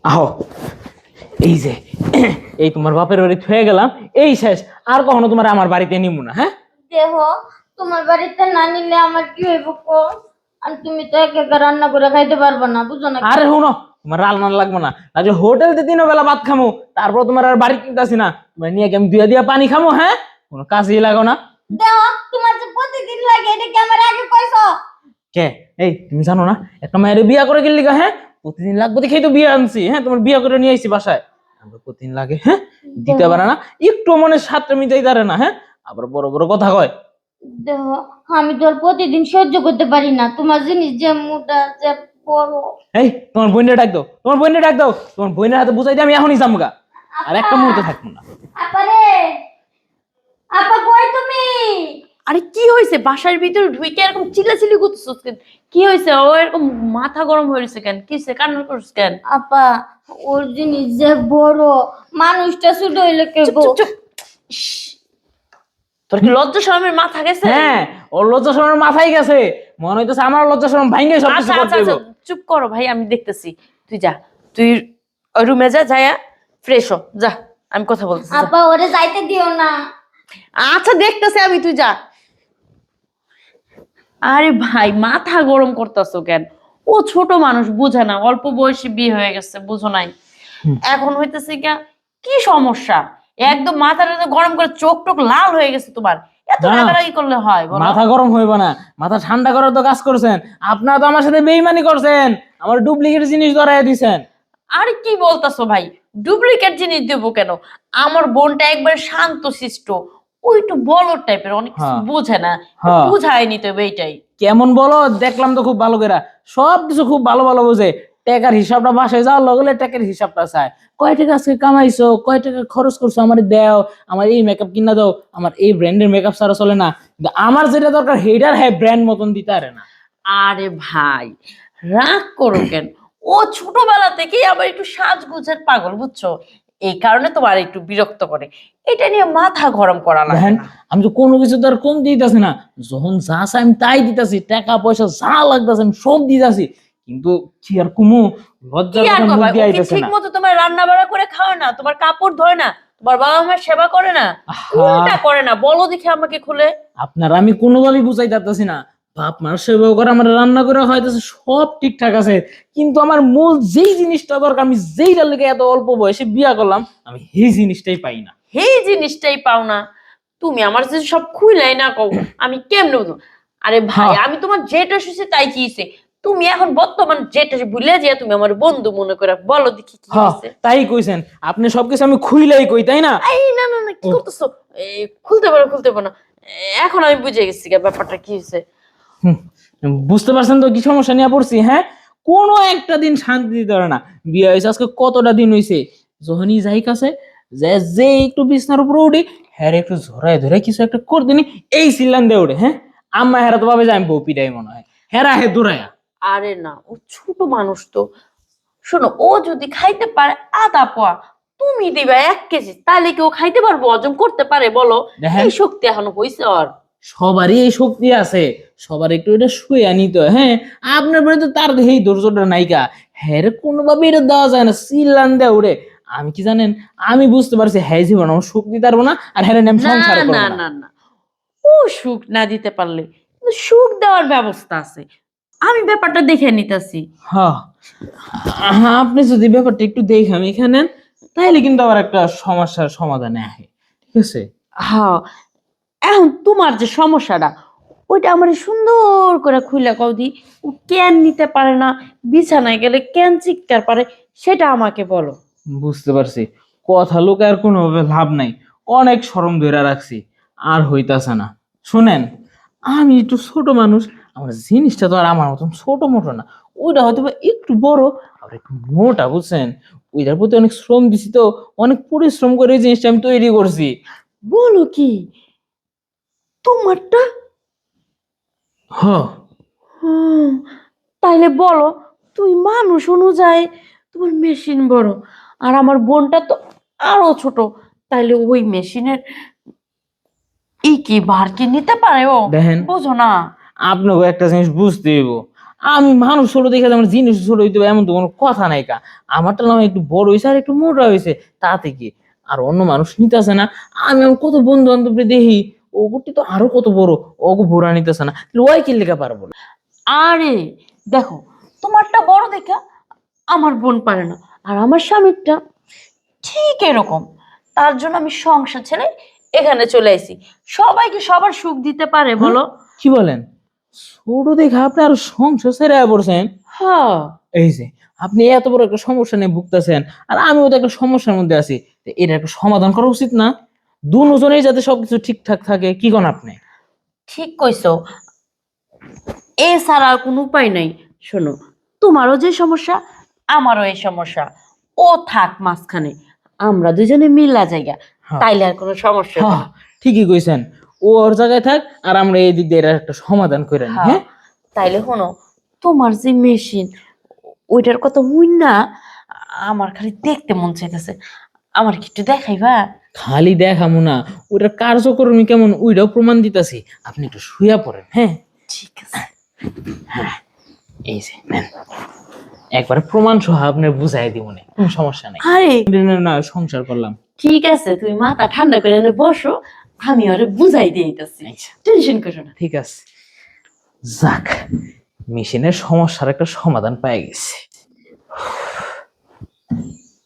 আহো, এই যে এই তোমার বাপের বাড়ি থুয়ে গেলাম, এই শেষ। আর কখনো তোমার আমার বাড়িতে নিব না। হ্যাঁ, দেহ, তোমার বাড়িতে না নিলে আমার কি হইব কো? আর তুমি তো একা একা রান্না করে খাইতে পারবে না, বুঝো না? আরে শুনো, তোমার রান্না লাগবে না, আজকে হোটেলতে 3 বেলা ভাত খামো, তারপর তোমার আর বাড়ি কিনতেছি না, তোমার নিয়ে কি আমি দুয়া দিয়া পানি খামো? হ্যাঁ, কোনো কাজই লাগো না। দেহ, তোমার যে প্রতিদিন লাগে এটা কি আমার আগে কইছো? কে? এই তুমি জানো না একটা মায়ের বিয়া করে গেলি গা? হ্যাঁ, প্রতিদিন লাগবে দেখেই তো বিয়ে আনছি। হ্যাঁ, তোমার বিয়া করে নিয়ে আইছি বাসায়, আমরা প্রতিদিন লাগে। হ্যাঁ, দিতে পারে না, একটু মনে সাতটা মিটাই দাঁড়ে না। হ্যাঁ, আবার বড় বড় কথা কয়। দেহ, আমি তো আর প্রতিদিন সহ্য করতে পারি না, তোমার জিনিস যে মোটা যে বড়। এই তোমার বোনের ডাক দাও, তোমার বোনের ডাক দাও, তোমার বোনের হাতে বুঝাই দিয়ে আমি এখনই যামগা, আর একটা মুহূর্ত থাকবো না। আপারে, আপা কই তুমি? আরে কি হয়েছে? বাসার ভিতরে ঢুকে এরকম চিল্লাচিল্লি করছিস কেন? কি হয়েছে? ও এরকম মাথা গরম হয়েছে কেন? কি হয়েছে? কান্না করছিস কেন? আপা, ওর জিনিস যে বড়, মানুষটা ছোট হইলে কে চুপ গো? চুপ চুপ। ইস, তোর কি লজ্জা শরমের মাথা গেছে? হ্যাঁ, ওর লজ্জা শরমের মাথায় গেছে, মনে হইতেছে আমার লজ্জা শরম ভাঙ্গে সবকিছু আচ্ছা করতে আচ্ছা আচ্ছা, হইব। চুপ করো ভাই, আমি দেখতেছি। তুই যা, তুই রুমে যা, যায়া ফ্রেশ হ, যা, আমি কথা বলতেছি, যা। আপা, ওরে যাইতে দিও না। আচ্ছা দেখতেছি আমি, তুই যা। আরে ভাই, মাথা গরম করতেছো কেন? ও ছোট মানুষ, বুঝে না, অল্প বয়সে বিয়ে হয়ে গেছে, বুঝো নাই? এখন হইতেছে কি সমস্যা? একদম মাথাটা গরম করে চোখ টোক লাল হয়ে গেছে তোমার। এত না, রাগারাগি করলে হয় বলো? মাথা গরম হইব না, মাথা ঠান্ডা করার তো কাজ করছেন আপনারা, তো আমার সাথে বেইমানি করছেন, আমার ডুপ্লিকেট জিনিস ধরাই দিছেন। আরে কি বলতাছো ভাই? ডুপ্লিকেট জিনিস দেবো কেন? আমার বোনটা একবার শান্ত শিষ্ট, ওই একটু বলদ টাইপের, অনেক কিছু হ্যাঁ, বোঝে না, হ্যাঁ। বুঝায় নিতে হবে এইটাই। কেমন বলো, দেখলাম তো খুব ভালো করে, সব কিছু খুব ভালো ভালো বোঝে। টাকার হিসাবটা বাসায় যাওয়ার লগে লগে টাকার হিসাবটা চায়, কয় টাকা আজকে কামাইছো, কয় টাকা খরচ করছো, আমার দেও, আমার এই মেকআপ কিনা দাও, আমার এই ব্র্যান্ডের মেকআপ ছাড়া চলে না, কিন্তু আমার যেটা দরকার হেডার হ্যাঁ ব্র্যান্ড মতন দিতে পারে না। আরে ভাই, রাগ করো কেন? ও ছোটবেলা থেকেই আবার একটু সাজগোজের পাগল, বুঝছো? এই কারণে তোমার একটু বিরক্ত করে। এটা নিয়ে মাথা গরম করা লাগে দেখেন, না। আমি তো কোনো কিছু তো আর কম দিতেছি না, যখন যা চাই আমি তাই দিতেছি, টাকা পয়সা যা লাগতেছে আমি সব দিতেছি, কিন্তু কি আর কুমু, লজ্জার কি আর কথা মুখ করবা? ও দিয়ে কি আইতেছে ঠিক না। মতো তোমার রান্না বাড়া করে খাওয়া না? তোমার কাপড় ধোয় না? তোমার বাবা মায়ের সেবা করে না? আহা, উল্টা করে না, বলো দেখি আমাকে খুলে। আপনার আমি কোনোভাবেই বুঝাই পারতেছি না, বাপ মার সেবা করে আমার রান্না করে হয়তেছে সব ঠিকঠাক আছে, কিন্তু আমার মূল যেই জিনিসটা দরকার, আমি যেইটার লেগে এত অল্প বয়সে বিয়া করলাম, আমি সেই জিনিসটাই পাই না। এই জিনিসটাই পাও না? তুমি আমার যদি সব খুইলাই না কও, আমি কেমনে বুঝবো? আরে ভাই, হ্যাঁ, আমি তোমার যেটা শুনছি তাই চিয়েছে। তুমি এখন বর্তমান যেটা ভুলে যে তুমি আমার বন্ধু মনে করে, বলো দেখি কি হ্যাঁ, হয়েছে। তাই কইছেন আপনি, সবকিছু আমি খুইলাই কই, তাই না? এই না না না, কি ও, করতেছো? এই খুলতে পারো, খুলতে পারো না। এখন আমি বুঝে গেছি ব্যাপারটা কি হয়েছে। হুম, বুঝতে পারছেন তো কি সমস্যা নিয়ে পড়ছি? হ্যাঁ, কোনো একটা দিন শান্তি দিতে পারে না। বিয়ে হয়েছে আজকে কতটা দিন হয়েছে, যখনই যাই কাছে, যে যে একটু বিছনার উপরে উঠি, হ্যাঁ একটু ঝরায় ধরে কিছু একটা করে দিনি, এই সিল্লান দিয়ে উঠে। হ্যাঁ, আম্মা হেরা তো ভাবে যে আমি বউ পিটাই মনে হয়, হেরা হে দূরায়া। আরে না, ও ছোট মানুষ তো। শোনো, ও যদি খাইতে পারে আধা পোয়া, তুমি দিবা 1 কেজি, তাহলে কি ও খাইতে পারবো? হজম করতে পারে বলো? দেখেন, এই শক্তি এখনো হয়েছে ওর? সবারই এই শক্তি আছে, সবার একটু এটা শুয়ে নিতে হয়। হ্যাঁ, আপনার বাড়িতে তার এই ধৈর্যটা নাইকা, হ্যাঁ রে, কোনোভাবে এটা দেওয়া যায় না, সিল্লান দেয়া উড়ে। আমি কি জানেন, আমি বুঝতে পারছি হ্যাঁ জীবন আমার শক্তি পারবো না, আর হ্যাঁ আমি না সংসার না করবো না। না না, ও সুখ না দিতে পারলে কিন্তু সুখ দেওয়ার ব্যবস্থা আছে। আমি ব্যাপারটা দেখে নিতেছি। হ্যাঁ, হ্যাঁ, আপনি যদি ব্যাপারটা একটু দেখেন এখানে, তাহলে কিন্তু আবার একটা সমস্যার সমাধানে আসে, ঠিক আছে? হ্যাঁ, এখন তোমার যে সমস্যাটা, ওইটা আমার সুন্দর করে খুলে কও দি। ও কেন নিতে পারে না, বিছানায় গেলে কেন চিৎকার পারে, সেটা আমাকে বলো। বুঝতে পারছি, কথা লোকে আর কোনোভাবে লাভ নাই, অনেক শরম ধরে রাখছি, আর হইতাছে না। শুনেন, আমি একটু ছোট মানুষ, আমার জিনিসটা তো আর আমার মতন ছোট মোটো না, ওইটা হয়তো বা একটু বড়, আবার একটু মোটা, বুঝছেন? ওইটার প্রতি অনেক শ্রম দিছি তো, অনেক পরিশ্রম করে এই জিনিসটা আমি তৈরি করছি। বলো কি? তোমারটা? হ, হুম, তাইলে বলো, তুই মানুষ অনুযায়ী তোমার মেশিন বড়, আর আমার বোনটা তো আরো ছোট, তাইলে ওই মেশিনের কি বার কি নিতে পারে ও? দেখেন, বুঝো না? আপনাকে একটা জিনিস বুঝতে হইব, আমি মানুষ ছোট দেখে যে আমার জিনিস ছোট হইতে হবে এমন তো কোনো কথা নাই কা। আমারটা না হয় একটু বড় হয়েছে আর একটু মোটা হয়েছে, তাতে কি আর অন্য মানুষ নিতেছে না। আমি আমার কত বন্ধু বান্ধব দেখি ওগুটি তো আরো কত বড়, ওগো ভোরা নিতেছে না, ওই কি লেখা পারবো না। আরে দেখো, তোমারটা বড় দেখা আমার বোন পারে না, আর আমার স্বামীরটা ঠিক এরকম। তার জন্য আমি সংসার ছেড়ে এখানে চলে আসি। সবাইকে সবার সুখ দিতে পারে বলো? কি বলেন? ছোট দেখে আপনি আর সংসার ছেড়ে পড়ছেন? হ্যাঁ। এই যে আপনি এত বড় একটা সমস্যা নিয়ে ভুগতেছেন, আর আমিও তো একটা সমস্যার মধ্যে আছি, তো এটা একটা সমাধান করা উচিত না? দুজনেই যাতে সবকিছু ঠিকঠাক থাকে, কি কোন আপনি? ঠিক কইছো, এছাড়া আর কোনো উপায় নাই। শোনো, তোমারও যে সমস্যা আমারও এই সমস্যা, ও থাক মাঝখানে, আমরা দুজনে মিলা জায়গা, হ্যাঁ। তাইলে আর কোনো সমস্যা হবে হ্যাঁ, না। ঠিকই কইছেন। ও ওর জায়গায় থাক আর আমরা এই দিক দিয়ে এটার একটা সমাধান করে নিই। হ্যাঁ, হ্যাঁ, তাইলে শোনো, তোমার যে মেশিন, ওইটার কথা হইন না, আমার খালি দেখতে মন চাইতেছে। আমার কি একটু দেখাইবা? খালি দেখামু না, ওইটার কার্যক্রমী কেমন ওইটাও প্রমাণ দিতেছি। আপনি একটু শুয়া পড়েন। হ্যাঁ, ঠিক আছে। এই যে নেন, একবারে প্রমাণ সহ আপনার বুঝাই দিব না, কোনো সমস্যা নেই। আরে না সংসার করলাম। ঠিক আছে, তুমি মাথা ঠান্ডা করে এনে বসো, আমি ওরে বুঝাই দিতেছি, আচ্ছা, টেনশন করো না। ঠিক আছে। যাক, মেশিনের সমস্যার একটা সমাধান পেয়ে গেছে।